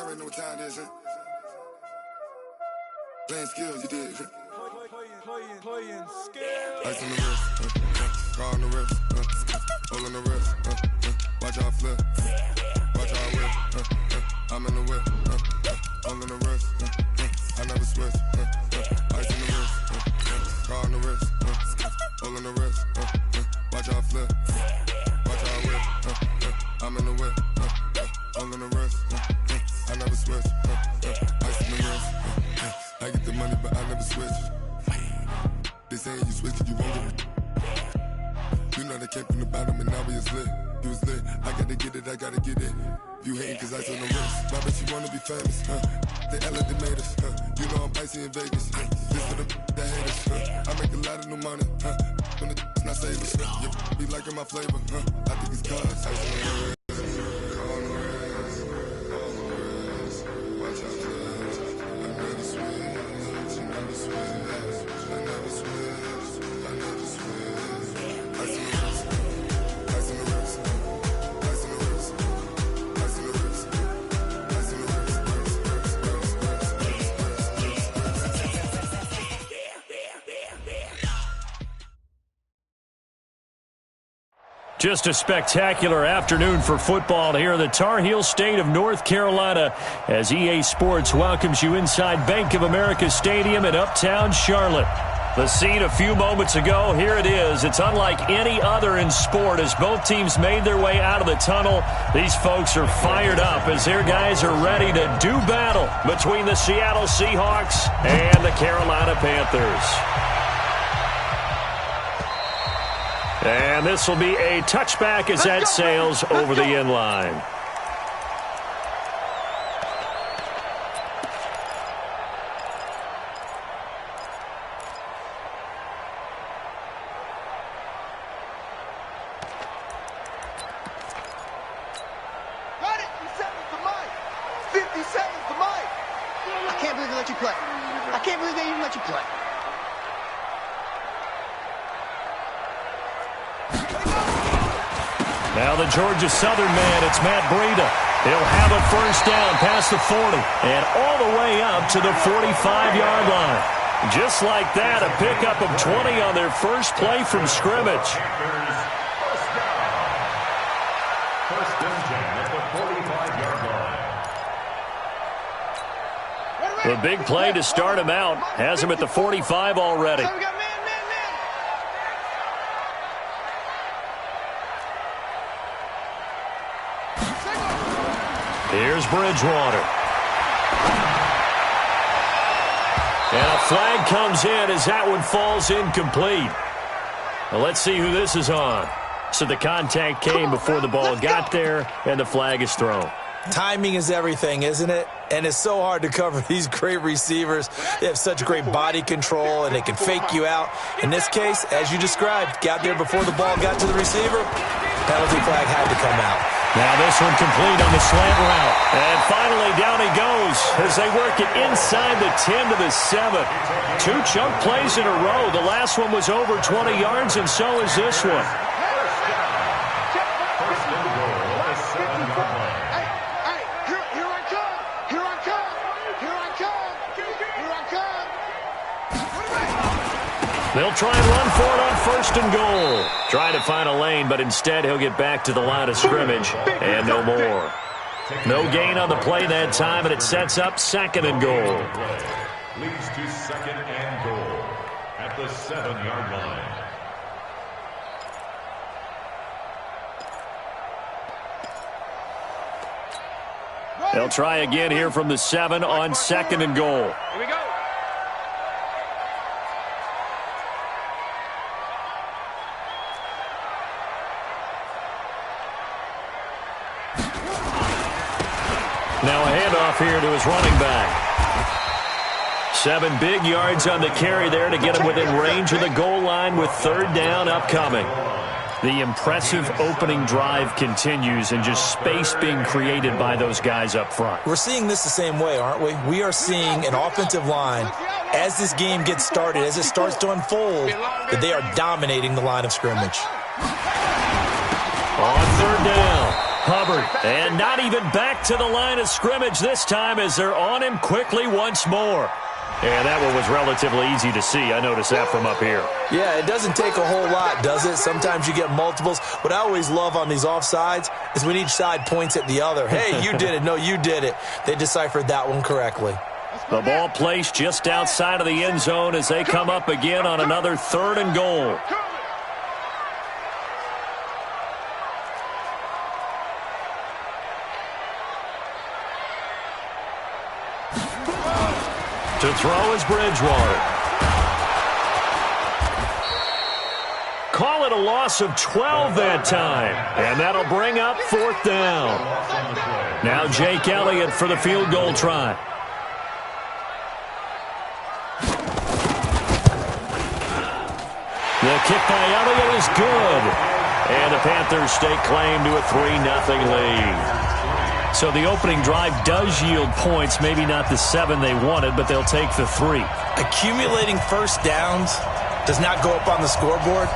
already know what time it is, huh? Playing skills, you did. Playing skills. Ice on the wrist, car on the wrist, hole on the wrist, watch how I flip, watch how I whip, I'm in the whip, hole on the wrist, I never switch, ice on the wrist, car on the wrist, hole on the wrist, watch how I flip, watch how I whip, I'm in the whip, hole on the wrist, I never switch, ice on the wrist, I get the money but I never switch. They saying you switch it, you won't get it. You know they came from the bottom and now we is lit. You was lit, I gotta get it, I gotta get it. You hating cause ice on the wrist. Why bet you wanna be famous, huh? They made us, huh? You know I'm icy in Vegas, This for the that hate us, I make a lot of new money, When the not savers, You be liking my flavor, I think it's cause ice on the wrist. Just a spectacular afternoon for football here in the Tar Heel state of North Carolina as EA Sports welcomes you inside Bank of America Stadium in Uptown Charlotte. The scene a few moments ago, here it is. It's unlike any other in sport as both teams made their way out of the tunnel. These folks are fired up as their guys are ready to do battle between the Seattle Seahawks and the Carolina Panthers. And this will be a touchback as that sails over the end line. Got it! 50 seconds to Mike! 50 seconds to Mike! I can't believe they let you play. I can't believe they even let you play. Now the Georgia Southern man, it's Matt Breida. He'll have a first down past the 40 and all the way up to the 45-yard line. Just like that, a pickup of 20 on their first play from scrimmage. First and 10 at the 45-yard line. The big play to start him out has him at the 45 already. Here's Bridgewater. And a flag comes in as that one falls incomplete. Well, let's see who this is on. So the contact came before the ball got there, and the flag is thrown. Timing is everything, isn't it? And it's so hard to cover these great receivers. They have such great body control, and they can fake you out. In this case, as you described, got there before the ball got to the receiver. Penalty flag had to come out. Now this one complete on the slant route. And finally down he goes as they work it inside the 10 to the 7. Two chunk plays in a row. The last one was over 20 yards, and so is this one. They'll try and run for it on first and goal. Trying to find a lane, but instead he'll get back to the line of scrimmage and no more. No gain on the play that time, and it sets up second and goal. Leads to second and goal at the 7-yard line. They'll try again here from the 7 on second and goal. Here we go. Now a handoff here to his running back. 7 big yards on the carry there to get him within range of the goal line with third down upcoming. The impressive opening drive continues and just space being created by those guys up front. We're seeing this the same way, aren't we? We are seeing an offensive line, as this game gets started, as it starts to unfold, that they are dominating the line of scrimmage. On third down, Hubbard, and not even back to the line of scrimmage this time as they're on him quickly once more. And that one was relatively easy to see. I noticed that from up here. Yeah, it doesn't take a whole lot, does it? Sometimes you get multiples. What I always love on these offsides is when each side points at the other. Hey, you did it. No, you did it. They deciphered that one correctly. The ball placed just outside of the end zone as they come up again on another 3rd and goal. To throw is Bridgewater. Call it a loss of 12 that time. And that'll bring up 4th down. Now Jake Elliott for the field goal try. The kick by Elliott is good. And the Panthers stake claim to a 3-0 lead. So the opening drive does yield points, maybe not the 7 they wanted, but they'll take the 3. Accumulating first downs does not go up on the scoreboard,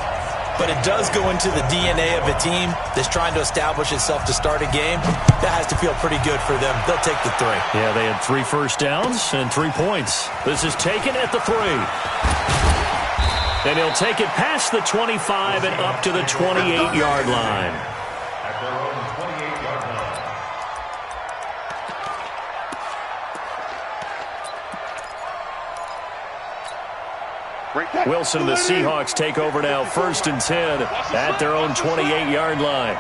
but it does go into the DNA of a team that's trying to establish itself to start a game. That has to feel pretty good for them. They'll take the 3. Yeah, they had 3 first downs and 3 points. This is taken at the 3. And he'll take it past the 25 and up to the 28-yard line. At their own 28-yard line. Wilson and the Seahawks take over now, 1st and 10 at their own 28-yard line.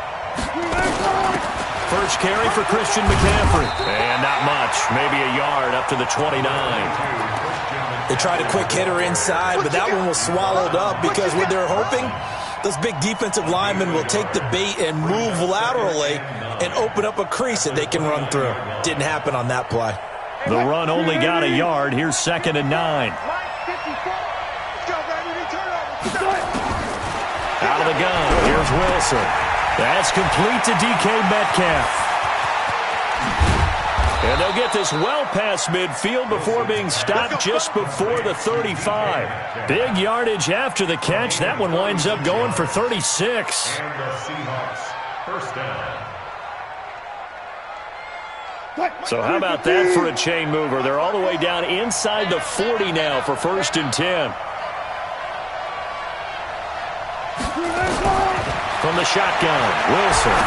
First carry for Christian McCaffrey. And not much, maybe a yard up to the 29. They tried a quick hitter inside, but that one was swallowed up because what they're hoping, those big defensive linemen will take the bait and move laterally and open up a crease that they can run through. Didn't happen on that play. The run only got a yard. Here's 2nd and 9. Out of the gun. Here's Wilson. That's complete to DK Metcalf. And they'll get this well past midfield before being stopped just before the 35. Big yardage after the catch. That one winds up going for 36. And the Seahawks, first down. So how about that for a chain mover? They're all the way down inside the 40 now for 1st and 10. From the shotgun, Wilson.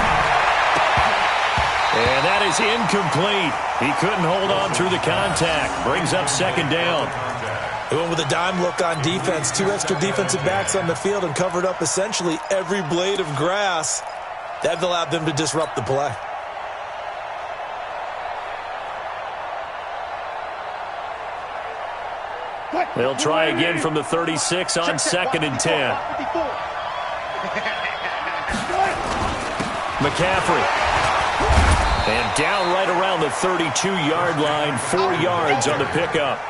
And that is incomplete. He couldn't hold on through the contact. Brings up 2nd down. They went with a dime look on defense. 2 extra defensive backs on the field and covered up essentially every blade of grass. That allowed them to disrupt the play. They'll try again from the 36 on 2nd and 10. McCaffrey. And down right around the 32-yard line, 4 yards on the pickup.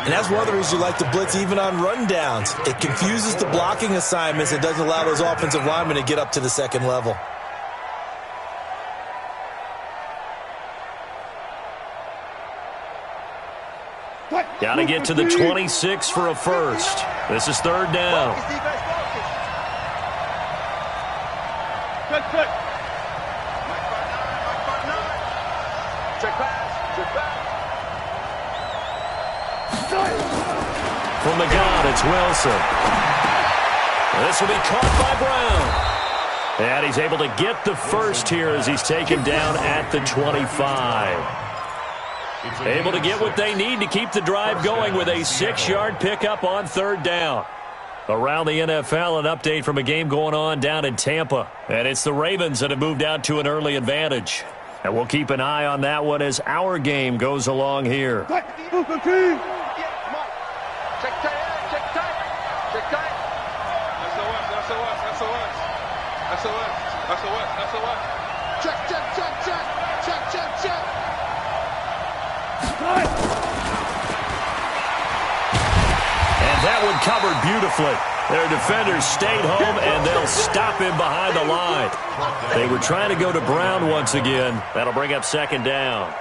And that's one of the reasons you like to blitz even on rundowns. It confuses the blocking assignments. It doesn't allow those offensive linemen to get up to the 2nd level. Got to get to the 26 for a first. This is 3rd down. From the gun, it's Wilson. This will be caught by Brown. And he's able to get the first here as he's taken down at the 25. Able to get what they need to keep the drive going with a 6-yard pickup on 3rd down. Around the NFL, an update from a game going on down in Tampa. And it's the Ravens that have moved out to an early advantage. And we'll keep an eye on that one as our game goes along here. Check tight. Check tight. SOS. Check. And that one covered beautifully. Their defenders stayed home, and they'll stop him behind the line. They were trying to go to Brown once again. That'll bring up 2nd down.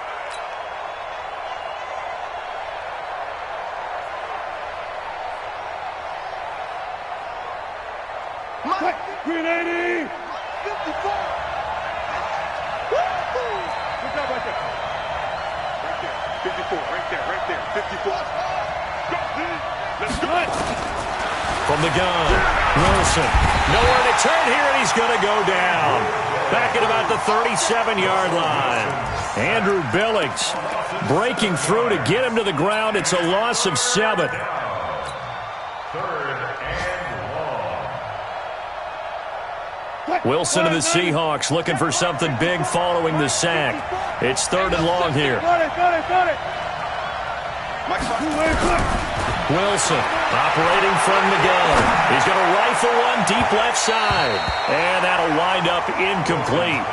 From the gun, Wilson. Nowhere to turn here, and he's going to go down. Back at about the 37-yard line. Andrew Billings breaking through to get him to the ground. It's a loss of 7. Wilson of the Seahawks looking for something big following the sack. It's 3rd and long here. Wilson operating from the gun. He's going to rifle one deep left side. And that'll wind up incomplete.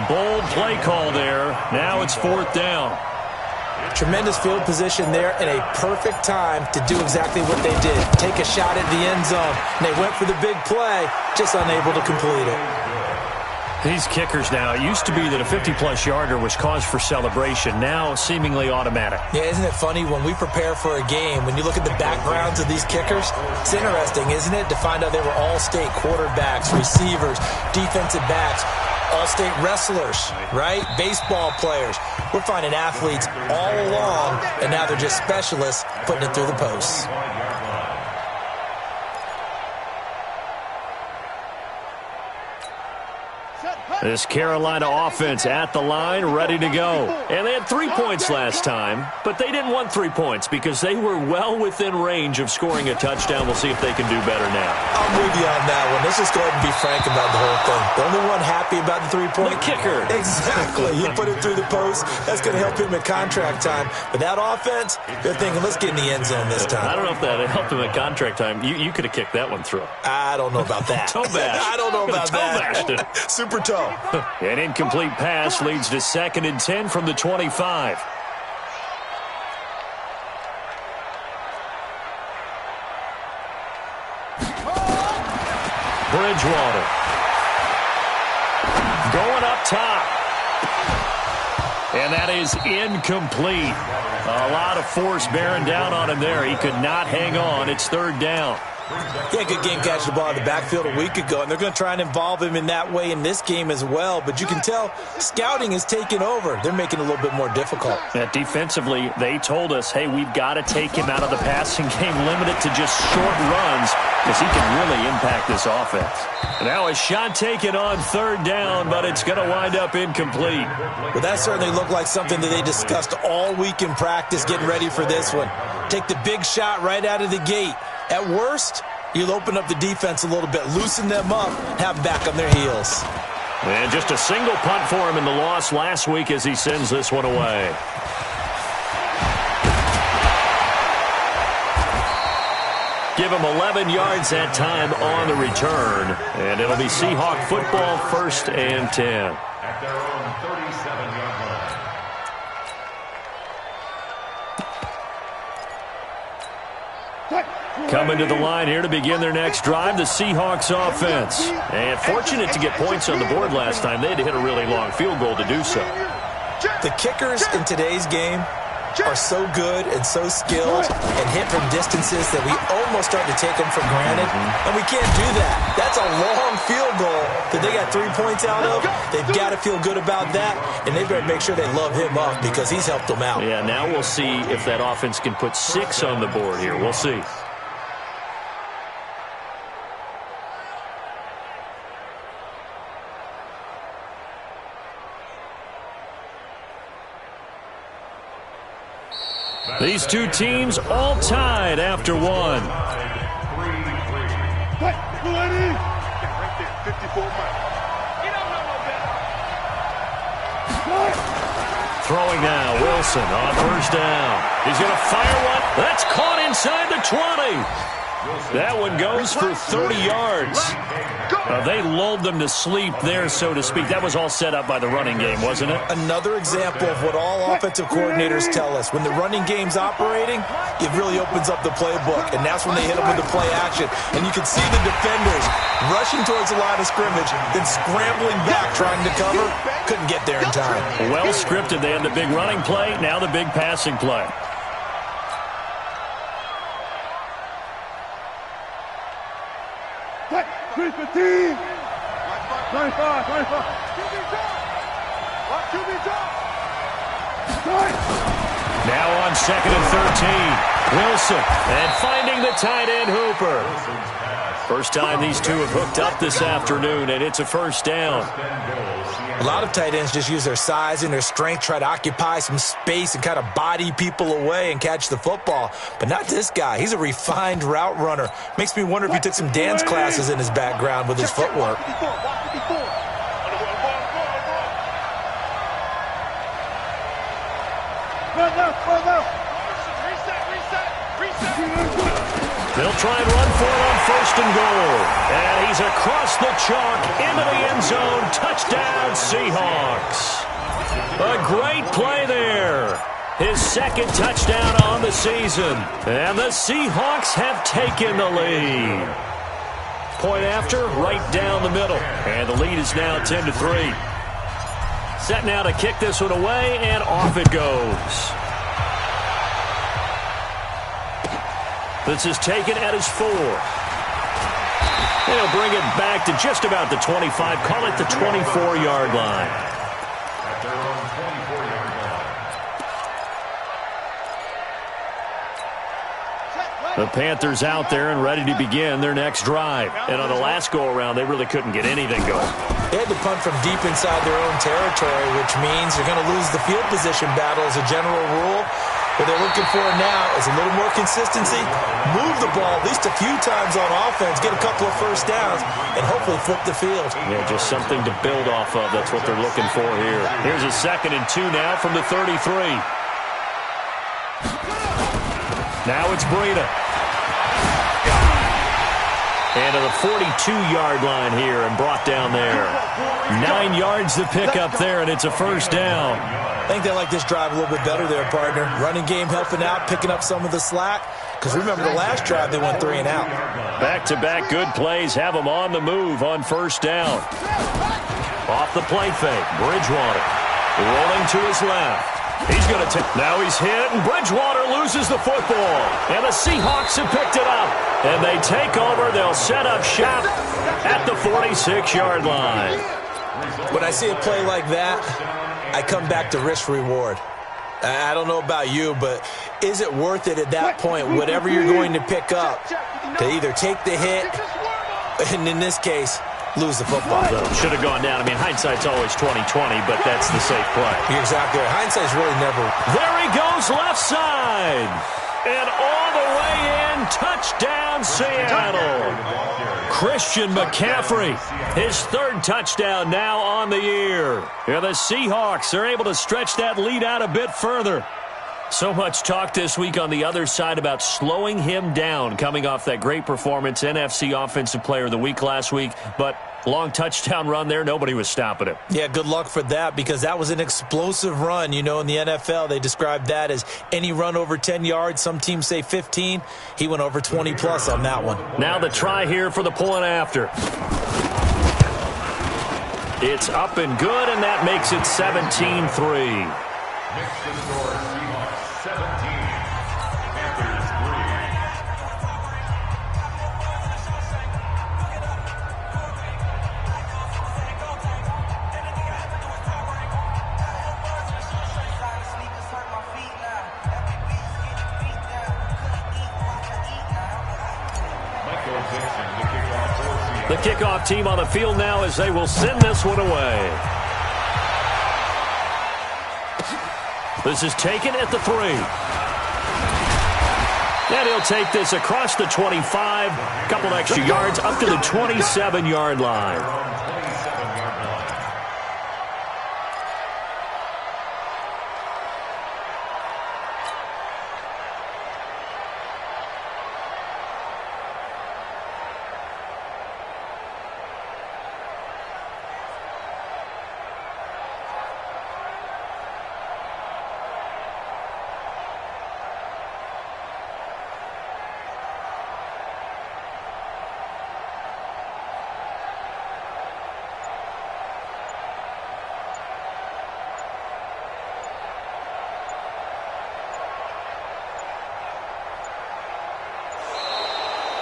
Bold play call there. Now it's 4th down. Tremendous field position there and a perfect time to do exactly what they did. Take a shot at the end zone. And they went for the big play, just unable to complete it. These kickers now, it used to be that a 50-plus yarder was cause for celebration. Now seemingly automatic. Yeah, isn't it funny when we prepare for a game, when you look at the backgrounds of these kickers, it's interesting, isn't it, to find out they were all-state quarterbacks, receivers, defensive backs, all-state wrestlers, right? Baseball players. We're finding athletes all along, and now they're just specialists putting it through the posts. This Carolina offense at the line, ready to go. And they had 3 points last time, but they didn't want 3 points because they were well within range of scoring a touchdown. We'll see if they can do better now. I'm with you on that one. Let's just go ahead and be frank about the whole thing. The only one happy about the 3-point? The kicker. Exactly. He put it through the post. That's going to help him at contract time. But that offense, they're thinking, let's get in the end zone this time. I don't know if that helped him at contract time. You could have kicked that one through. I don't know about that. Toe bash. I don't know about that. Super toe. An incomplete pass leads to 2nd and 10 from the 25. Bridgewater. Going up top. And that is incomplete. A lot of force bearing down on him there. He could not hang on. It's 3rd down. Yeah, good game catching the ball in the backfield a week ago, and they're going to try and involve him in that way in this game as well. But you can tell scouting is taking over. They're making it a little bit more difficult. Defensively, they told us, hey, we've got to take him out of the passing game, limit it to just short runs, because he can really impact this offense. Now a shot taken on 3rd down, but it's going to wind up incomplete. Well, that certainly looked like something that they discussed all week in practice getting ready for this one. Take the big shot right out of the gate. At worst, you'll open up the defense a little bit, loosen them up, have them back on their heels. And just a single punt for him in the loss last week as he sends this one away. Give him 11 yards that time on the return. And it'll be Seahawk football, 1st and 10. At their own 37-yard line. Coming to the line here to begin their next drive, the Seahawks offense. And fortunate to get points on the board last time. They had to hit a really long field goal to do so. The kickers in today's game are so good and so skilled and hit from distances that we almost start to take them for granted. And we can't do that. That's a long field goal that they got 3 points out of. They've got to feel good about that, and they better make sure they love him up because he's helped them out. Yeah, now we'll see if that offense can put 6 on the board here. We'll see. These two teams all tied after one. Throwing now, Wilson on 1st down. He's going to fire one. That's caught inside the 20. That one goes for 30 yards. They lulled them to sleep there, so to speak. That was all set up by the running game, wasn't it? Another example of what all offensive coordinators tell us. When the running game's operating, it really opens up the playbook, and that's when they hit them with the play action. And you can see the defenders rushing towards the line of scrimmage, then scrambling back trying to cover. Couldn't get there in time. Well scripted. They had the big running play, now the big passing play. Now on 2nd and 13. Wilson. And finding the tight end, Hooper. First time these two have hooked up this afternoon, and it's a first down. A lot of tight ends just use their size and their strength, try to occupy some space and kind of body people away and catch the football. But not this guy. He's a refined route runner. Makes me wonder if he took some dance classes in his background with his footwork. They'll try and run for it on 1st and goal. And he's across the chalk into the end zone. Touchdown, Seahawks. A great play there. His 2nd touchdown on the season. And the Seahawks have taken the lead. Point after, right down the middle. And the lead is now 10-3. Set now to kick this one away, and off it goes. This is taken at his 4. They'll bring it back to just about the 25. Call it the 24-yard line. At their own 24-yard line. The Panthers out there and ready to begin their next drive. And on the last go-around, they really couldn't get anything going. They had to punt from deep inside their own territory, which means they're going to lose the field position battle as a general rule. What they're looking for now is a little more consistency, move the ball at least a few times on offense, get a couple of first downs, and hopefully flip the field. Yeah, just something to build off of. That's what they're looking for here. Here's a 2nd and 2 now from the 33. Now it's Breida. And to the 42-yard line here and brought down there. 9 yards to pick up there, and it's a first down. I think they like this drive a little bit better there, partner. Running game helping out, picking up some of the slack. Because remember, the last drive they went 3 and out. Back-to-back good plays have them on the move on first down. Off the play fake, Bridgewater rolling to his left. He's going to take. Now he's hit, and Bridgewater loses the football. And the Seahawks have picked it up. And they take over. They'll set up shop at the 46-yard line. When I see a play like that, I come back to risk-reward. I don't know about you, but is it worth it at that point, whatever you're going to pick up, to either take the hit, and in this case, lose the football? Should have gone down. I mean, hindsight's always 20/20, but that's the safe play. You're exactly right. Hindsight's really never. There he goes, left side. And all the way in, touchdown, Seattle. Christian McCaffrey, his 3rd touchdown now on the year. Yeah, the Seahawks are able to stretch that lead out a bit further. So much talk this week on the other side about slowing him down coming off that great performance, NFC Offensive Player of the Week last week. But long touchdown run there, nobody was stopping him. Yeah, good luck for that because that was an explosive run. You know, in the NFL, they describe that as any run over 10 yards. Some teams say 15. He went over 20-plus on that one. Now the try here for the point after. It's up and good, and that makes it 17-3. Makes the score Seahawks 17, Panthers 3. The kickoff team on the field now as they will send this one away. This is taken at the 3. And he'll take this across the 25, a couple extra yards up to the 27-yard line.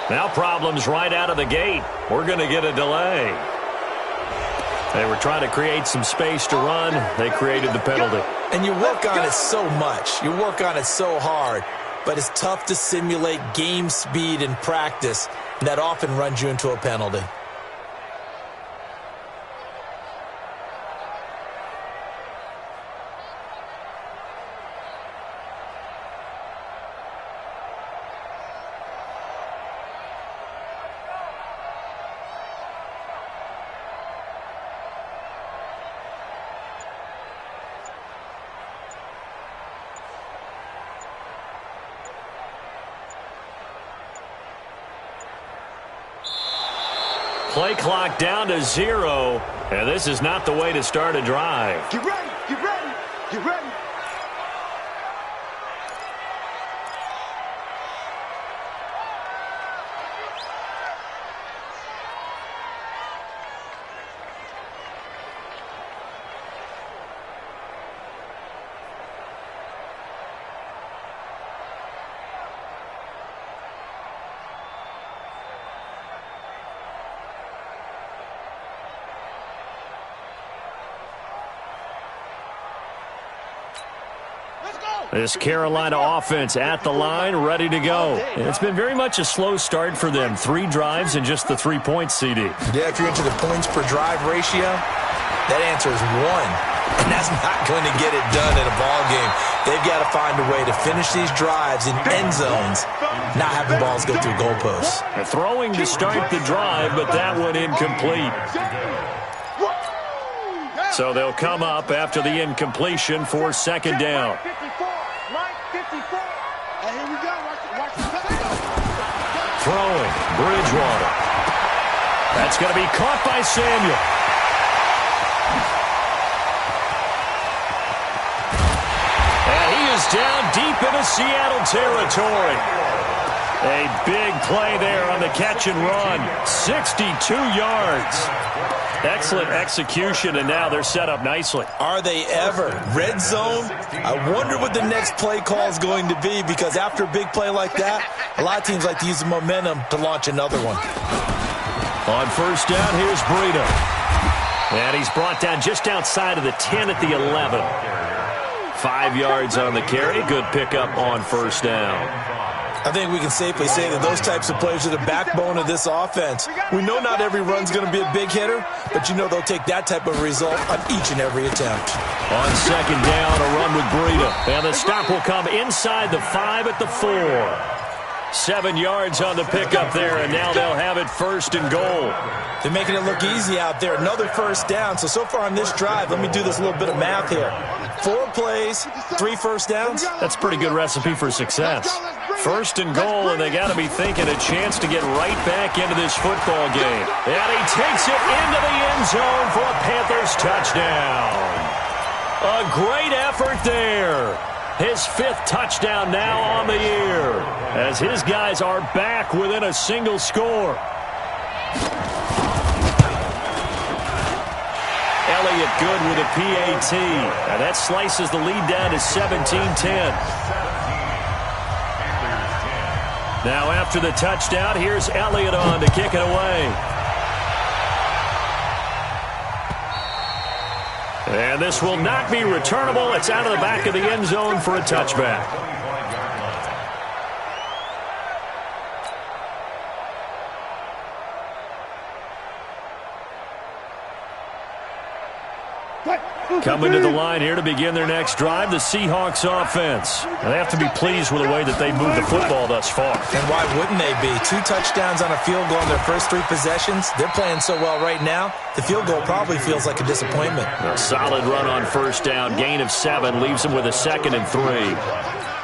Now problems right out of the gate. We're going to get a delay. They were trying to create some space to run. They created the penalty. And you work on it so much. You work on it so hard. But it's tough to simulate game speed in practice. And that often runs you into a penalty. Play clock down to 0, and this is not the way to start a drive. Get ready, get ready, get ready. This Carolina offense at the line, ready to go. And it's been very much a slow start for them. 3 drives and just the 3 points, CD. Yeah, if you're into the points per drive ratio, that answer is 1. And that's not going to get it done in a ball game. They've got to find a way to finish these drives in end zones, not having balls go through goalposts. They're throwing to start the drive, but that one incomplete. So they'll come up after the incompletion for second down. Throwing, Bridgewater. That's going to be caught by Samuel. And he is down deep into Seattle territory. A big play there on the catch and run. 62 yards. Excellent execution, and now they're set up nicely. Are they ever? Red zone? I wonder what the next play call is going to be, because after a big play like that, a lot of teams like to use the momentum to launch another one. On first down, here's Breida. And he's brought down just outside of the 10 at the 11. 5 yards on the carry. Good pickup on first down. I think we can safely say that those types of plays are the backbone of this offense. We know not every run's going to be a big hitter, but you know they'll take that type of result on each and every attempt. On second down, a run with Breida. And the stop will come inside the 5 at the 4. 7 yards on the pickup there, and now they'll have it first and goal. They're making it look easy out there. Another first down. So far on this drive, let me do this little bit of math here. 4 plays, 3 first downs. That's a pretty good recipe for success. First and goal, and they got to be thinking a chance to get right back into this football game. And he takes it into the end zone for a Panthers touchdown. A great effort there. His 5th touchdown now on the year, as his guys are back within a single score. Elliott good with a PAT. And that slices the lead down to 17-10. Now after the touchdown, here's Elliott on to kick it away. And this will not be returnable. It's out of the back of the end zone for a touchback. Coming to the line here to begin their next drive, the Seahawks offense. They have to be pleased with the way that they moved the football thus far. And why wouldn't they be? 2 touchdowns on a field goal in their first 3 possessions. They're playing so well right now, the field goal probably feels like a disappointment. A solid run on first down. Gain of 7 leaves them with a 2nd and 3.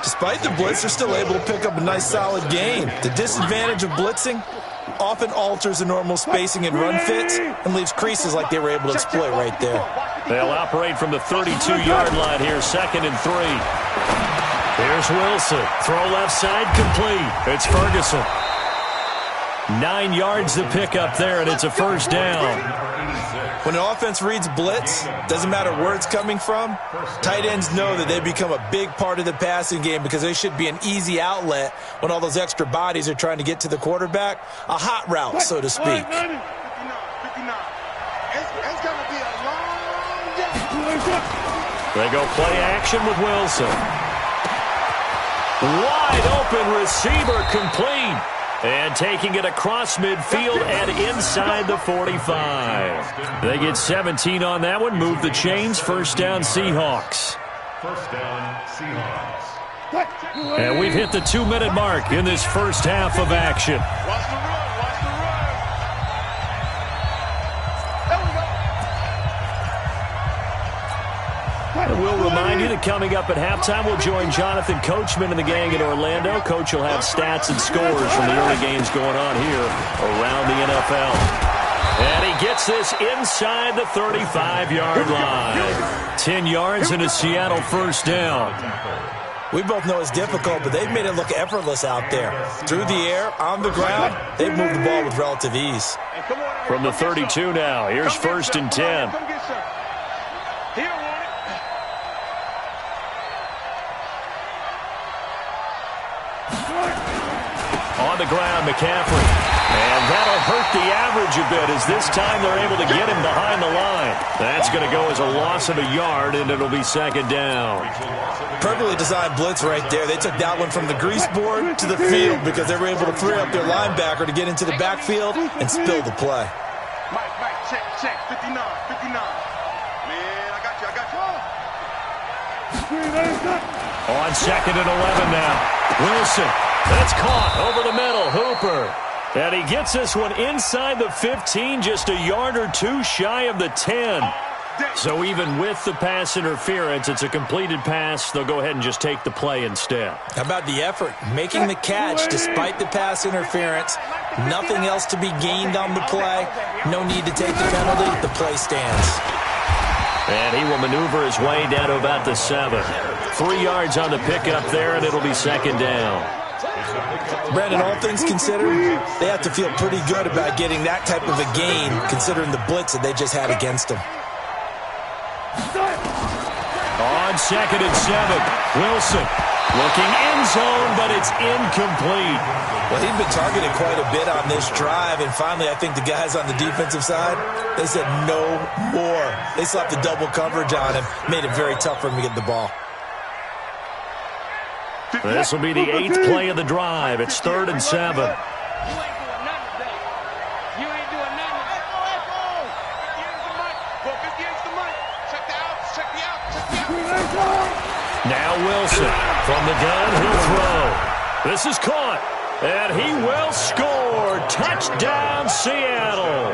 Despite the blitz, they're still able to pick up a nice solid gain. The disadvantage of blitzing often alters the normal spacing and run fits and leaves creases like they were able to exploit right there. They'll operate from the 32-yard line here, 2nd and 3. Here's Wilson. Throw left side, complete. It's Ferguson. 9 yards to pick up there, and it's a first down. When an offense reads blitz, doesn't matter where it's coming from, tight ends know that they become a big part of the passing game because they should be an easy outlet when all those extra bodies are trying to get to the quarterback. A hot route, so to speak. 59. It's going to be a They go play action with Wilson. Wide open receiver complete. And taking it across midfield and inside the 45. They get 17 on that one. Move the chains. First down, Seahawks. First down, Seahawks. And we've hit the 2-minute mark in this first half of action. Watch the run. Watch the run. There we go. And we'll remind you that coming up at halftime, we'll join Jonathan Coachman and the gang in Orlando. Coach will have stats and scores from the early games going on here around the NFL. And he gets this inside the 35-yard line. 10 yards and a Seattle first down. We both know it's difficult, but they've made it look effortless out there. Through the air, on the ground, they've moved the ball with relative ease. From the 32 now, here's first and 10. Come get some. He don't want it. On the ground, McCaffrey. And that'll hurt the average a bit as this time they're able to get him behind the line. That's going to go as a loss of a yard, and it'll be second down. Perfectly designed blitz right there. They took that one from the grease board to the field because they were able to free up their linebacker to get into the backfield and spill the play. Mike, check, 59. Man, I got you. On second and 11 now. Wilson. That's caught over the middle. Hooper. And he gets this one inside the 15, just a yard or two shy of the 10. So even with the pass interference, it's a completed pass. They'll go ahead and just take the play instead. How about the effort? Making the catch despite the pass interference. Nothing else to be gained on the play. No need to take the penalty. The play stands. And he will maneuver his way down to about the 7. 3 yards on the pickup there, and it'll be second down. Brandon, all things considered, they have to feel pretty good about getting that type of a gain considering the blitz that they just had against them. On second and 7, Wilson looking end zone, but it's incomplete. Well, he'd been targeted quite a bit on this drive, and finally I think the guys on the defensive side, they said no more. They slapped the double coverage on him, made it very tough for him to get the ball. This will be the 8th play of the drive. It's 3rd and 7. Now Wilson from the gun, he'll throw. This is caught, and he will score. Touchdown, Seattle.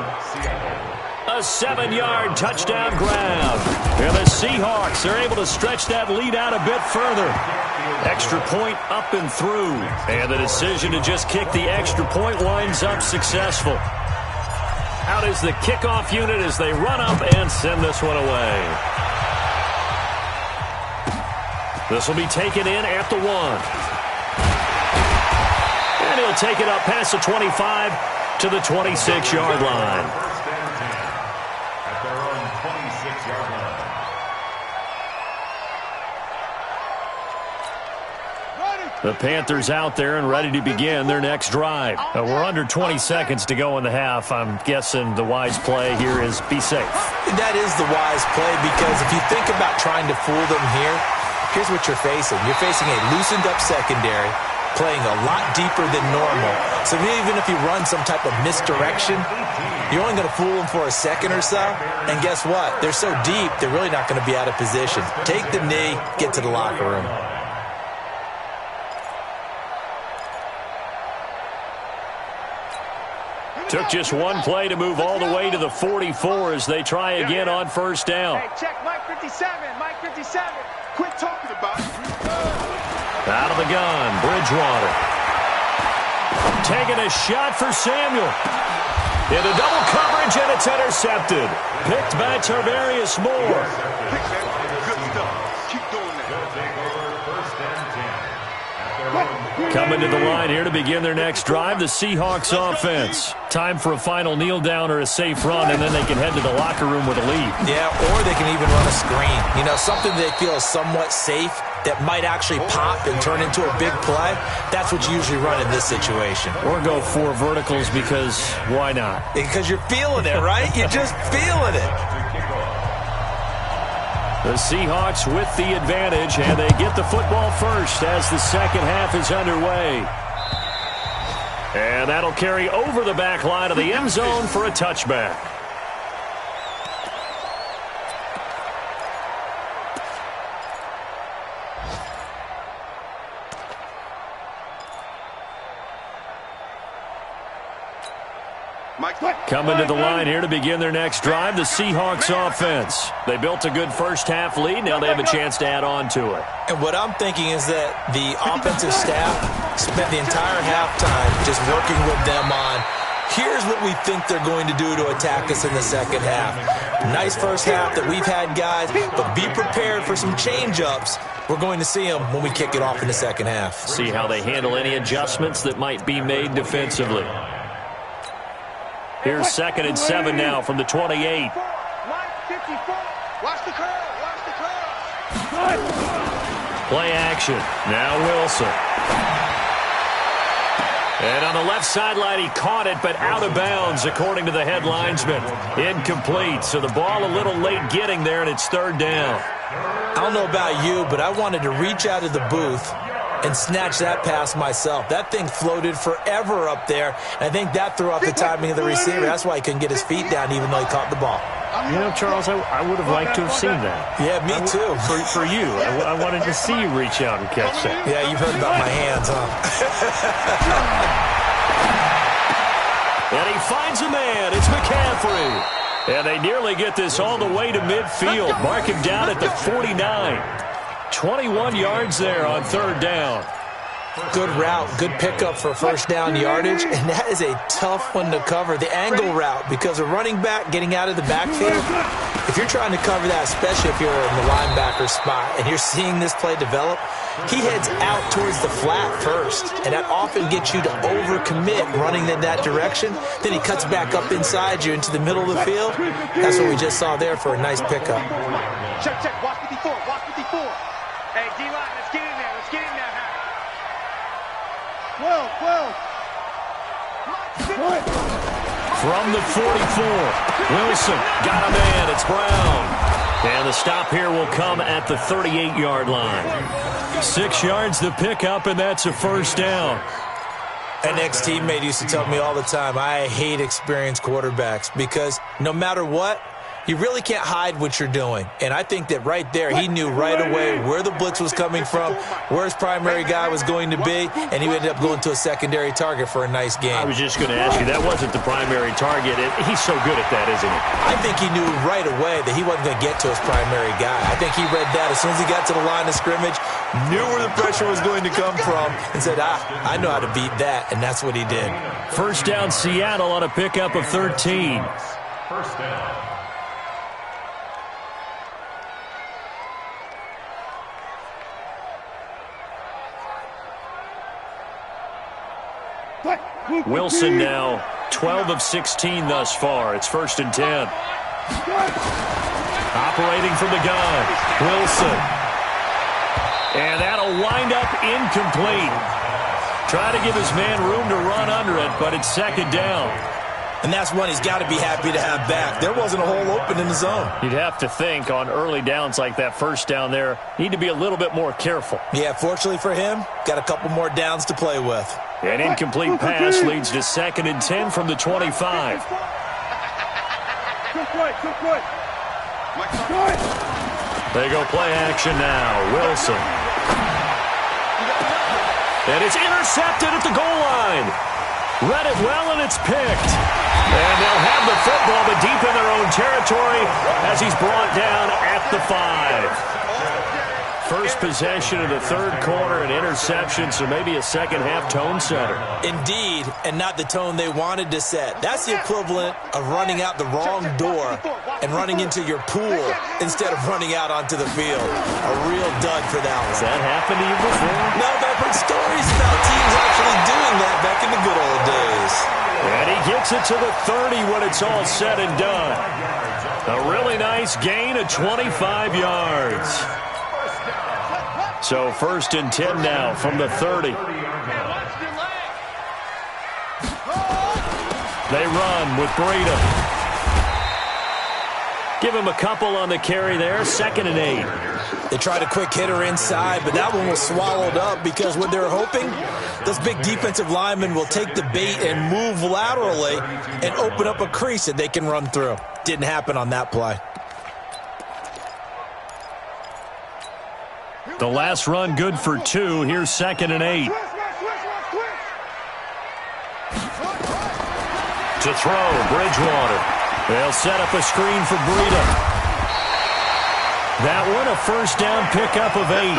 A 7-yard touchdown grab. And the Seahawks are able to stretch that lead out a bit further. Extra point up and through. And the decision to just kick the extra point winds up successful. Out is the kickoff unit as they run up and send this one away. This will be taken in at the 1. And he'll take it up past the 25 to the 26-yard line. At their own 26-yard line. The Panthers out there and ready to begin their next drive. We're under 20 seconds to go in the half. I'm guessing the wise play here is be safe. That is the wise play because if you think about trying to fool them here, here's what you're facing. You're facing a loosened-up secondary, playing a lot deeper than normal. So even if you run some type of misdirection, you're only going to fool them for a second or so. And guess what? They're so deep, they're really not going to be out of position. Take the knee, get to the locker room. Took just one play to move all the way to the 44 as they try again on first down. Hey, check Mike 57. Mike 57. Quit talking about it. Out of the gun, Bridgewater. Taking a shot for Samuel. Into double coverage, and it's intercepted. Picked by Tarvarius Moore. Good stuff. Keep doing that. First and 10. Coming to the line here to begin their next drive, the Seahawks offense. Time for a final kneel down or a safe run, and then they can head to the locker room with a lead. Yeah, or they can even run a screen. You know, something they feel is somewhat safe that might actually pop and turn into a big play. That's what you usually run in this situation. Or go 4 verticals because why not? Because you're feeling it, right? You're just feeling it. The Seahawks with the advantage, and they get the football first as the second half is underway. And that'll carry over the back line of the end zone for a touchback. Coming to the line here to begin their next drive, the Seahawks offense. They built a good first-half lead. Now they have a chance to add on to it. And what I'm thinking is that the offensive staff spent the entire halftime just working with them on, here's what we think they're going to do to attack us in the second half. Nice first half that we've had, guys, but be prepared for some change-ups. We're going to see them when we kick it off in the second half. See how they handle any adjustments that might be made defensively. Here's 2nd and 7 now from the 28. Watch the curl. Watch the curl. Play action. Now Wilson. And on the left sideline, he caught it, but out of bounds, according to the head linesman. Incomplete, so the ball a little late getting there, and it's 3rd down. I don't know about you, but I wanted to reach out of the booth and snatch that pass myself. That thing floated forever up there. I think that threw off the timing of the receiver. That's why he couldn't get his feet down even though he caught the ball. You know, Charles, I would have liked to have seen that. Yeah, me too. For you. I wanted to see you reach out and catch that. Yeah, you've heard about my hands, huh? And he finds a man. It's McCaffrey. And they nearly get this all the way to midfield. Mark him down at the 49. 21 yards there on 3rd down. Good route, good pickup for first down yardage, and that is a tough one to cover. The angle route, because a running back getting out of the backfield, if you're trying to cover that, especially if you're in the linebacker spot and you're seeing this play develop, he heads out towards the flat first, and that often gets you to overcommit running in that direction. Then he cuts back up inside you into the middle of the field. That's what we just saw there for a nice pickup. Check. Watch 54. Watch 54. Hey, D-line, let's get in there. Let's get in there, Harry. 12. From the 44, Wilson got a man. It's Brown. And the stop here will come at the 38-yard line. 6 yards the pickup, and that's a first down. An ex-teammate used to tell me all the time, I hate experienced quarterbacks because no matter what, you really can't hide what you're doing. And I think that right there, he knew right away where the blitz was coming from, where his primary guy was going to be, and he ended up going to a secondary target for a nice game. I was just going to ask you, that wasn't the primary target. He's so good at that, isn't he? I think he knew right away that he wasn't going to get to his primary guy. I think he read that as soon as he got to the line of scrimmage, knew where the pressure was going to come from, and said, I know how to beat that, and that's what he did. First down, Seattle on a pickup of 13. First down. Wilson now 12 of 16 thus far. It's 1st and 10. Operating from the gun, Wilson. And that'll wind up incomplete. Try to give his man room to run under it, but it's 2nd down. And that's one he's got to be happy to have back. There wasn't a hole open in the zone. You'd have to think on early downs like that first down there, need to be a little bit more careful. Yeah, fortunately for him, got a couple more downs to play with. An incomplete pass leads to 2nd and 10 from the 25. They go play action now. Wilson. And it's intercepted at the goal line. Read it well, and it's picked. And they'll have the football, but deep in their own territory as he's brought down at the 5. First possession of the 3rd quarter, an interception, so maybe a second-half tone setter. Indeed, and not the tone they wanted to set. That's the equivalent of running out the wrong door and running into your pool instead of running out onto the field. A real dud for that one. Has that happened to you before? No, but I've heard stories about teams actually doing that back in the good old days. And he gets it to the 30 when it's all said and done. A really nice gain of 25 yards. So 1st and 10 now from the 30. They run with Breida. Give him a couple on the carry there, 2nd and 8. They tried a quick hitter inside, but that one was swallowed up because what they're hoping, those big defensive linemen will take the bait and move laterally and open up a crease that they can run through. Didn't happen on that play. The last run good for 2. Here's 2nd and 8. To throw, Bridgewater. They'll set up a screen for Breida. That one, a first down pickup of 8.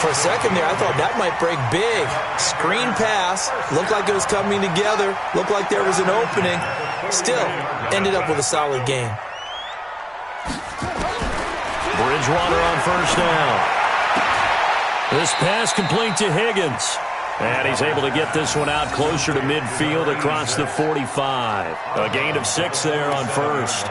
For a second there, I thought that might break big. Screen pass. Looked like it was coming together. Looked like there was an opening. Still, ended up with a solid game. Bridgewater on first down. This pass complete to Higgins. And he's able to get this one out closer to midfield across the 45. A gain of 6 there on first.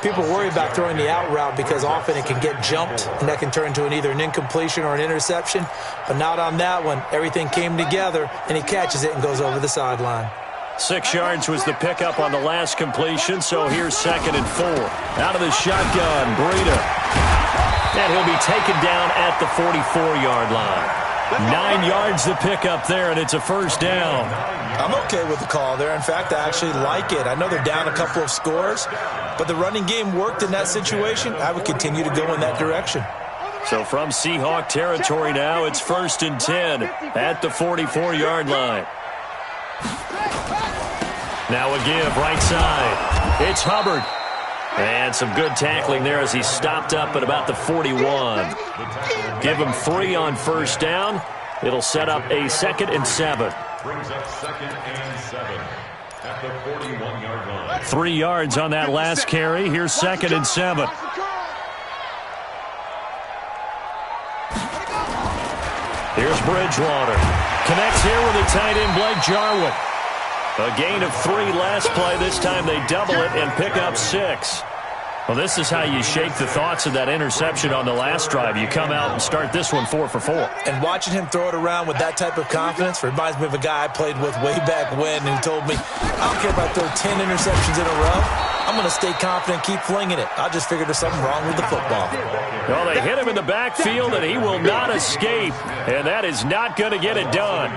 People worry about throwing the out route because often it can get jumped, and that can turn into either an incompletion or an interception. But not on that one. Everything came together, and he catches it and goes over the sideline. 6 yards was the pickup on the last completion, so here's 2nd and 4. Out of the shotgun, Breida. And he'll be taken down at the 44-yard line. 9 yards the pickup there, and it's a first down. I'm okay with the call there. In fact, I actually like it. I know they're down a couple of scores, but the running game worked in that situation. I would continue to go in that direction. So from Seahawk territory now, it's 1st and 10 at the 44-yard line. Now a give, right side. It's Hubbard. And some good tackling there as he stopped up at about the 41. Give him 3 on first down. It'll set up a 2nd and 7. Brings up 2nd and 7 at the 41-yard line. 3 yards on that last carry. Here's 2nd and 7. Here's Bridgewater. Connects here with the tight end, Blake Jarwin. A gain of 3 last play. This time they double it and pick up 6. Well, this is how you shake the thoughts of that interception on the last drive. You come out and start this one 4 for 4. And watching him throw it around with that type of confidence reminds me of a guy I played with way back when who told me, I don't care if I throw 10 interceptions in a row. I'm going to stay confident, keep flinging it. I just figured there's something wrong with the football. Well, they hit him in the backfield, and he will not escape. And that is not going to get it done.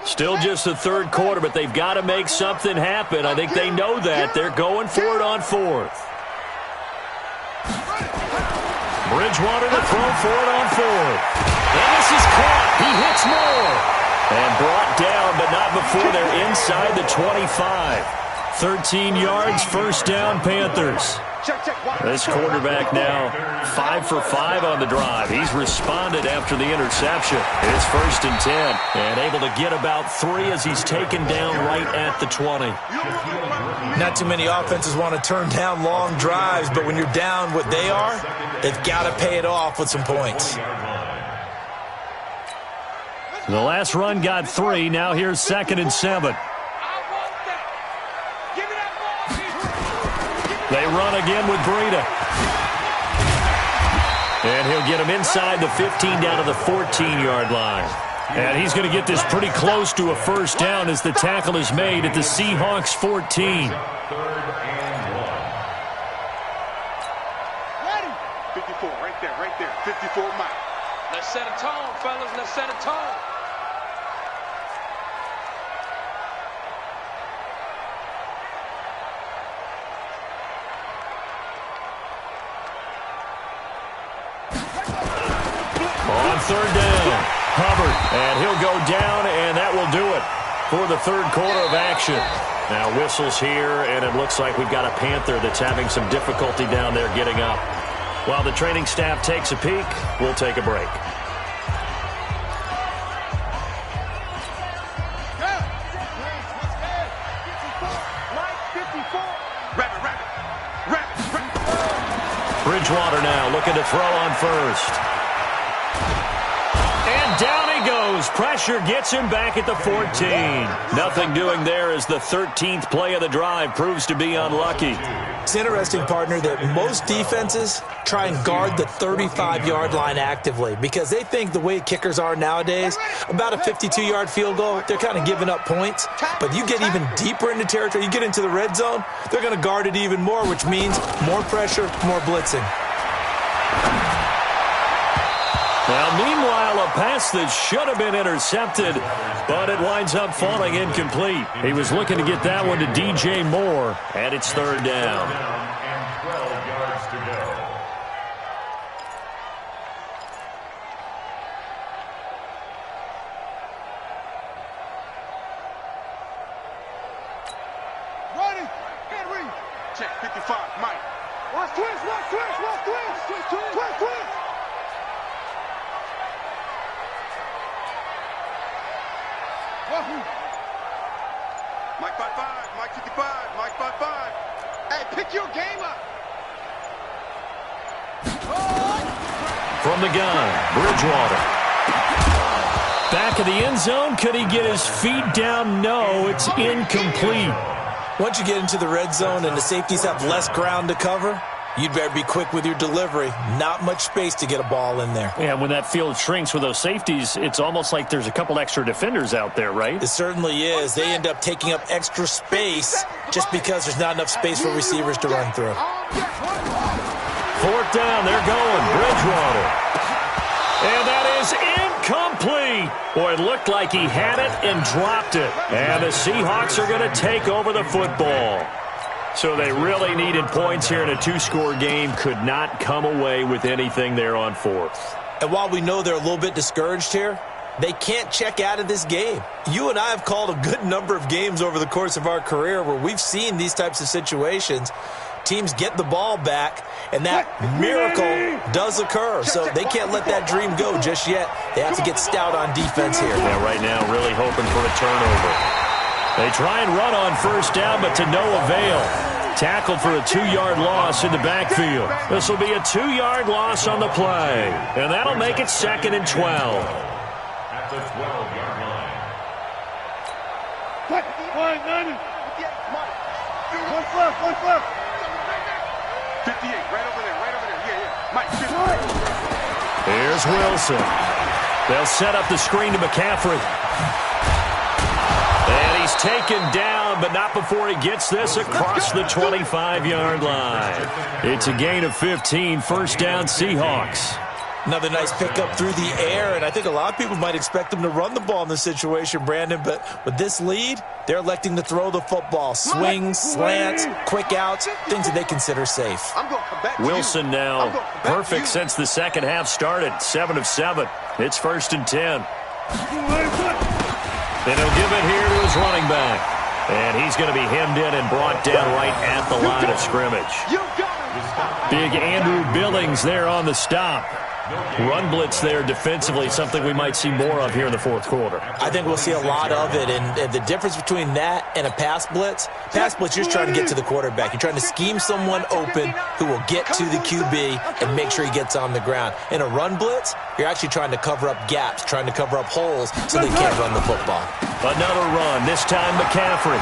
Still just the third quarter, but they've got to make something happen. I think they know that. They're going for it on 4th. Bridgewater to throw for it on 4th. And this is caught. He hits more. And brought down, but not before they're inside the 25. 13 yards, first down, Panthers. This quarterback now 5 for 5 on the drive. He's responded after the interception. It's 1st and 10. And able to get about 3 as he's taken down right at the 20. Not too many offenses want to turn down long drives, but when you're down what they are, they've got to pay it off with some points. The last run got 3. Now here's 2nd and 7. They run again with Breida. And he'll get him inside the 15 down to the 14-yard line. And he's going to get this pretty close to a first down as the tackle is made at the Seahawks 14. 54, right there, 54 Mike. Let's set a tone, fellas, let's set a tone. On 3rd down, Hubbard, and he'll go down, and that will do it for the third quarter of action. Now whistles here, and it looks like we've got a Panther that's having some difficulty down there getting up. While the training staff takes a peek, we'll take a break. Bridgewater now looking to throw on first. And down he goes. Pressure gets him back at the 14. Nothing doing there as the 13th play of the drive proves to be unlucky. It's interesting, partner, that most defenses try and guard the 35-yard line actively because they think the way kickers are nowadays, about a 52-yard field goal, they're kind of giving up points. But you get even deeper into territory, you get into the red zone, they're going to guard it even more, which means more pressure, more blitzing. Now, meanwhile, a pass that should have been intercepted, but it winds up falling incomplete. He was looking to get that one to DJ Moore, and it's third down. And 12 yards to go. Ready. Henry. Check 55. Mike. Watch twist. Watch twist. Watch twist. Twist. Twist. Twist. Twist. Mike 55. Mike 55. Mike 55. Hey, pick your game up. From the gun, Bridgewater. Back of the end zone. Could he get his feet down? No, it's incomplete. Once you get into the red zone and the safeties have less ground to cover, you'd better be quick with your delivery. Not much space to get a ball in there. Yeah, when that field shrinks with those safeties, it's almost like there's a couple extra defenders out there, right? It certainly is. They end up taking up extra space just because there's not enough space for receivers to run through. Fourth down, they're going. Bridgewater. And that is incomplete. Boy, it looked like he had it and dropped it. And the Seahawks are going to take over the football. So they really needed points here in a two-score game. Could not come away with anything there on fourth. And while we know they're a little bit discouraged here, they can't check out of this game. You and I have called a good number of games over the course of our career where we've seen these types of situations. Teams get the ball back, and that miracle does occur. So they can't let that dream go just yet. They have to get stout on defense here. Yeah, right now really hoping for a turnover. They try and run on first down, but to no avail. Tackled for a 2-yard loss in the backfield. This will be a 2-yard loss on the play. And that'll make it 2nd and 12. At the 12-yard line. What's left? 58, right over there. Yeah. Mike, 58. Here's Wilson. They'll set up the screen to McCaffrey. And he's taken down, but not before he gets this across the 25-yard line. It's a gain of 15, first down Seahawks. Another nice pickup through the air, and I think a lot of people might expect them to run the ball in this situation, Brandon, but with this lead, they're electing to throw the football. Swings, slants, quick outs, things that they consider safe. Wilson now perfect since the second half started, 7 of 7. It's 1st and 10. And he'll give it here to his running back. And he's going to be hemmed in and brought down right at the line of scrimmage. Big Andrew Billings there on the stop. Run blitz there defensively, something we might see more of here in the fourth quarter. I think we'll see a lot of it, and the difference between that and a pass blitz, you're just trying to get to the quarterback. You're trying to scheme someone open who will get to the QB and make sure he gets on the ground. In a run blitz, you're actually trying to cover up gaps, trying to cover up holes so they can't run the football. Another run, this time McCaffrey.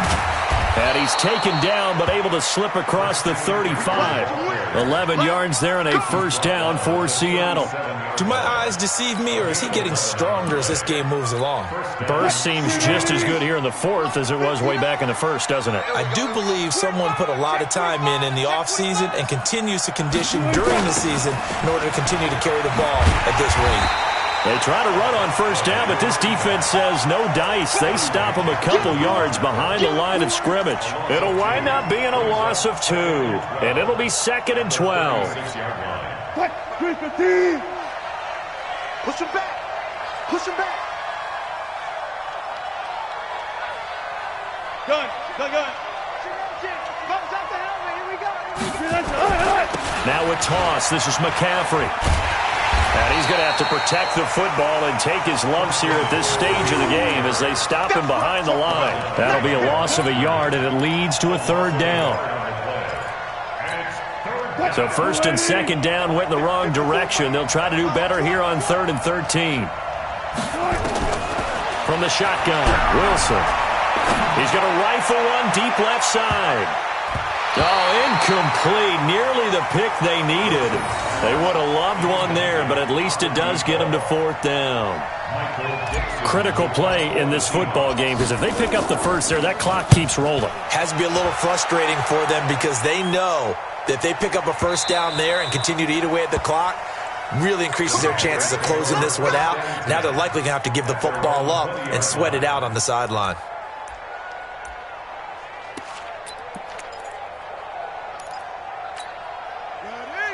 And he's taken down, but able to slip across the 35. 11 yards there and a first down for Seattle. Do my eyes deceive me, or is he getting stronger as this game moves along? Burst seems just as good here in the fourth as it was way back in the first, doesn't it? I do believe someone put a lot of time in the offseason and continues to condition during the season in order to continue to carry the ball at this rate. They try to run on first down, but this defense says no dice. They stop them a couple yards behind the line of scrimmage. It'll wind up being a loss of 2, and it'll be 2nd and 12. Push him back. Push him back. Gun. Comes out the helmet. Here we go. Now a toss. This is McCaffrey. And he's going to have to protect the football and take his lumps here at this stage of the game as they stop him behind the line. That'll be a loss of a yard, and it leads to a 3rd down. So 1st and 2nd down went in the wrong direction. They'll try to do better here on 3rd and 13. From the shotgun, Wilson. He's going to rifle one deep left side. Oh, incomplete. Nearly the pick they needed. They would have loved one there, but at least it does get them to 4th down. Critical play in this football game, because if they pick up the first there, that clock keeps rolling. Has to be a little frustrating for them because they know that if they pick up a first down there and continue to eat away at the clock, really increases their chances of closing this one out. Now they're likely going to have to give the football up and sweat it out on the sideline.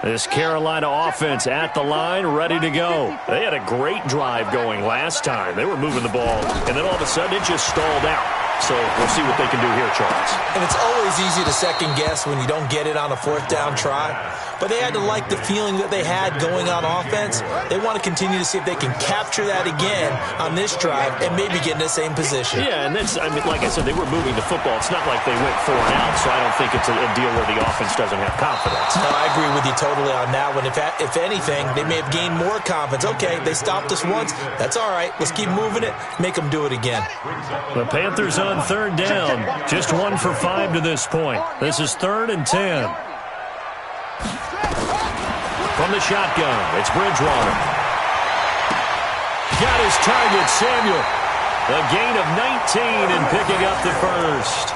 This Carolina offense at the line, ready to go. They had a great drive going last time. They were moving the ball, and then all of a sudden it just stalled out. So we'll see what they can do here, Charles. And it's always easy to second guess when you don't get it on a 4th down try. But they had to like the feeling that they had going on offense. They want to continue to see if they can capture that again on this drive and maybe get in the same position. Yeah, and that's, I mean, like I said, they were moving the football. It's not like they went 4 and out, so I don't think it's a deal where the offense doesn't have confidence. No, I agree with you totally on that one. If anything, they may have gained more confidence. Okay, they stopped us once. That's all right. Let's keep moving it. Make them do it again. The Panthers on 3rd down. Just 1 for 5 to this point. This is 3rd and 10. From the shotgun, it's Bridgewater. Got his target, Samuel. A gain of 19 and picking up the first.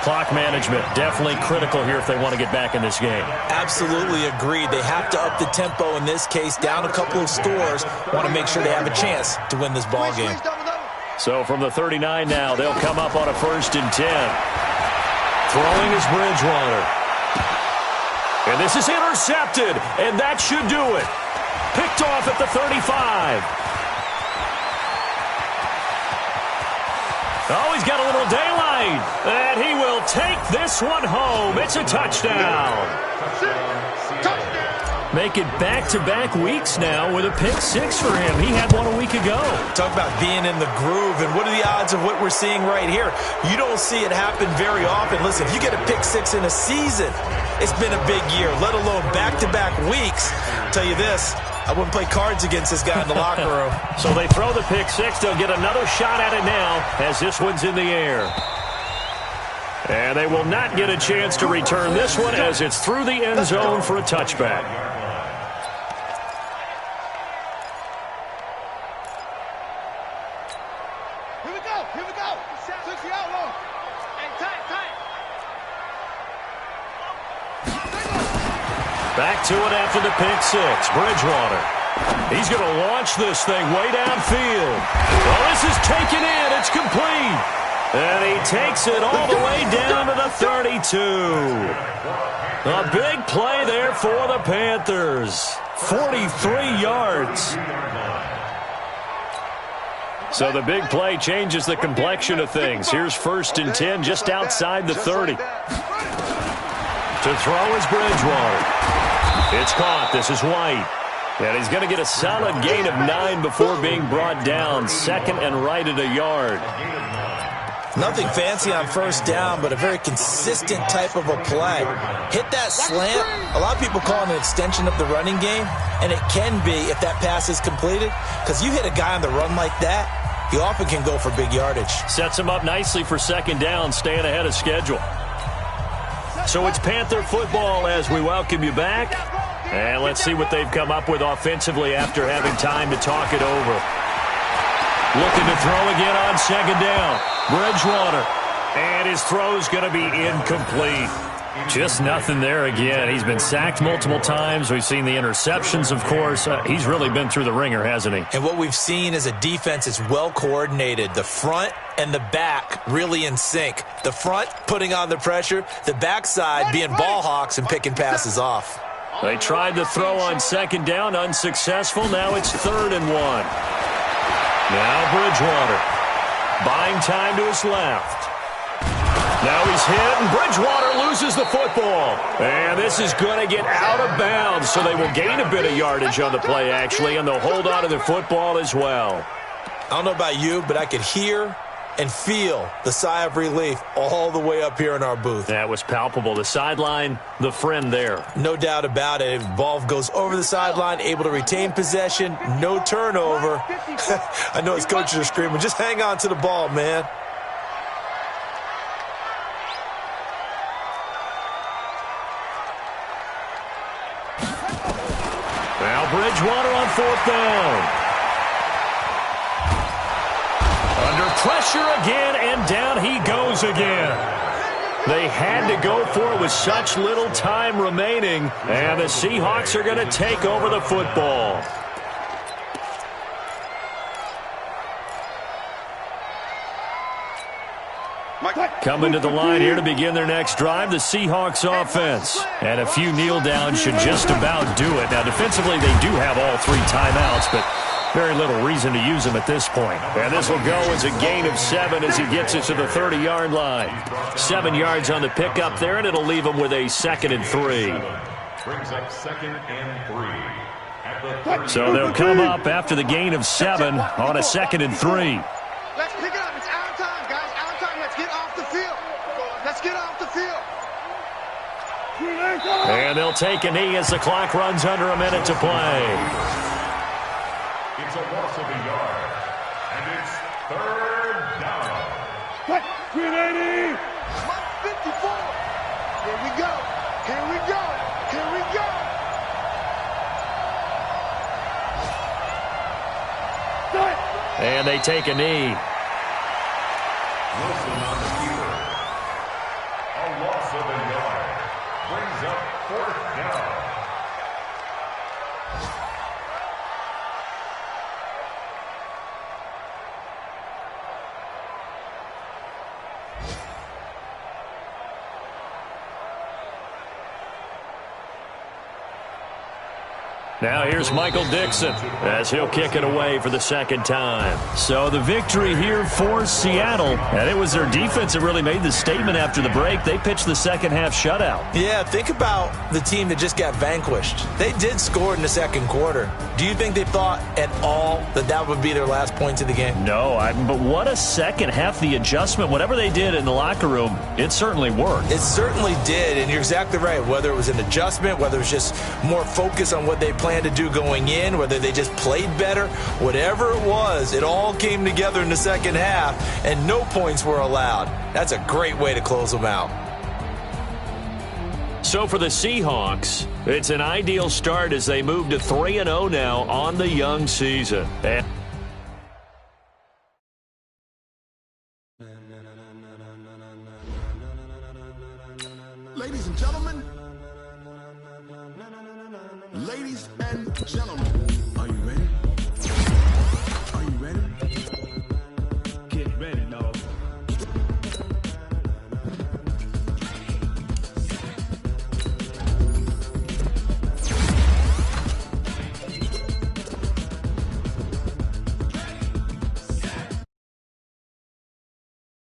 Clock management definitely critical here if they want to get back in this game. Absolutely agreed. They have to up the tempo in this case, down a couple of scores. Want to make sure they have a chance to win this ball game. So from the 39 now, they'll come up on a 1st and 10. Throwing is Bridgewater. And this is intercepted, and that should do it. Picked off at the 35. Oh, he's got a little daylight, and he will take this one home. It's a touchdown. Make it back-to-back weeks now with a pick-6 for him. He had one a week ago. Talk about being in the groove, and what are the odds of what we're seeing right here? You don't see it happen very often. Listen, if you get a pick-6 in a season, it's been a big year, let alone back-to-back weeks. I'll tell you this, I wouldn't play cards against this guy in the locker room. So they throw the pick-6. They'll get another shot at it now as this one's in the air. And they will not get a chance to return this one as it's through the end zone for a touchback. Here we go. 60 out low. Hey, tight. Back to it after the pick-6. Bridgewater. He's going to launch this thing way downfield. Well, this is taken in. It's complete. And he takes it all the way down to the 32. A big play there for the Panthers. 43 yards. So the big play changes the complexion of things. Here's 1st and 10 just outside the 30. To throw is Bridgewater. It's caught. This is White. And he's going to get a solid gain of 9 before being brought down. 2nd and right at a yard. Nothing fancy on 1st down, but a very consistent type of a play. Hit that slant. A lot of people call it an extension of the running game, and it can be if that pass is completed, because you hit a guy on the run like that, he often can go for big yardage. Sets him up nicely for 2nd down, staying ahead of schedule. So it's Panther football as we welcome you back. And let's see what they've come up with offensively after having time to talk it over. Looking to throw again on 2nd down. Bridgewater. And his throw's going to be incomplete. Just nothing there again. He's been sacked multiple times. We've seen the interceptions, of course. He's really been through the ringer, hasn't he? And what we've seen is a defense that's well coordinated. The front and the back really in sync. The front putting on the pressure. The backside being ball hawks and picking passes off. They tried to throw on 2nd down. Unsuccessful. Now it's 3rd and 1. Now Bridgewater. Buying time to his left. Now he's hit, and Bridgewater loses the football. And this is going to get out of bounds, so they will gain a bit of yardage on the play, actually, and they'll hold on to the football as well. I don't know about you, but I could hear and feel the sigh of relief all the way up here in our booth. That was palpable. The sideline, the friend there. No doubt about it. Ball goes over the sideline, able to retain possession, no turnover. I know his coaches are screaming, just hang on to the ball, man. Now Bridgewater on 4th down. Under pressure again, and down he goes again. They had to go for it with such little time remaining, and the Seahawks are going to take over the football. Coming to the line here to begin their next drive, the Seahawks offense. And a few kneel downs should just about do it. Now, defensively, they do have all 3 timeouts, but very little reason to use them at this point. And this will go as a gain of 7 as he gets it to the 30-yard line. 7 yards on the pickup there, and it'll leave him with a 2nd and 3. Brings up 2nd and 3. So they'll come up after the gain of 7 on a 2nd and 3. Let's pick it up. It's our time, guys. Our time. Let's get off the field. Let's get off the field. And they'll take a knee as the clock runs under a minute to play. It's a loss of a yard. And it's 3rd down. 380. 54. Here we go. Here we go. Here we go. And they take a knee. Wilson on the keeper. A loss of a yard. Brings up 4th down. Now here's Michael Dixon as he'll kick it away for the 2nd time. So the victory here for Seattle, and it was their defense that really made the statement after the break. They pitched the second-half shutout. Yeah, think about the team that just got vanquished. They did score in the 2nd quarter. Do you think they thought at all that that would be their last points of the game? No, but what a second half. The adjustment, whatever they did in the locker room, it certainly worked. It certainly did, and you're exactly right. Whether it was an adjustment, whether it was just more focus on what they planned to do going in, whether they just played better, whatever it was, it all came together in the 2nd half, and no points were allowed. That's a great way to close them out. So for the Seahawks, it's an ideal start as they move to 3-0 now on the young season. Ladies and gentlemen. Ladies and gentlemen.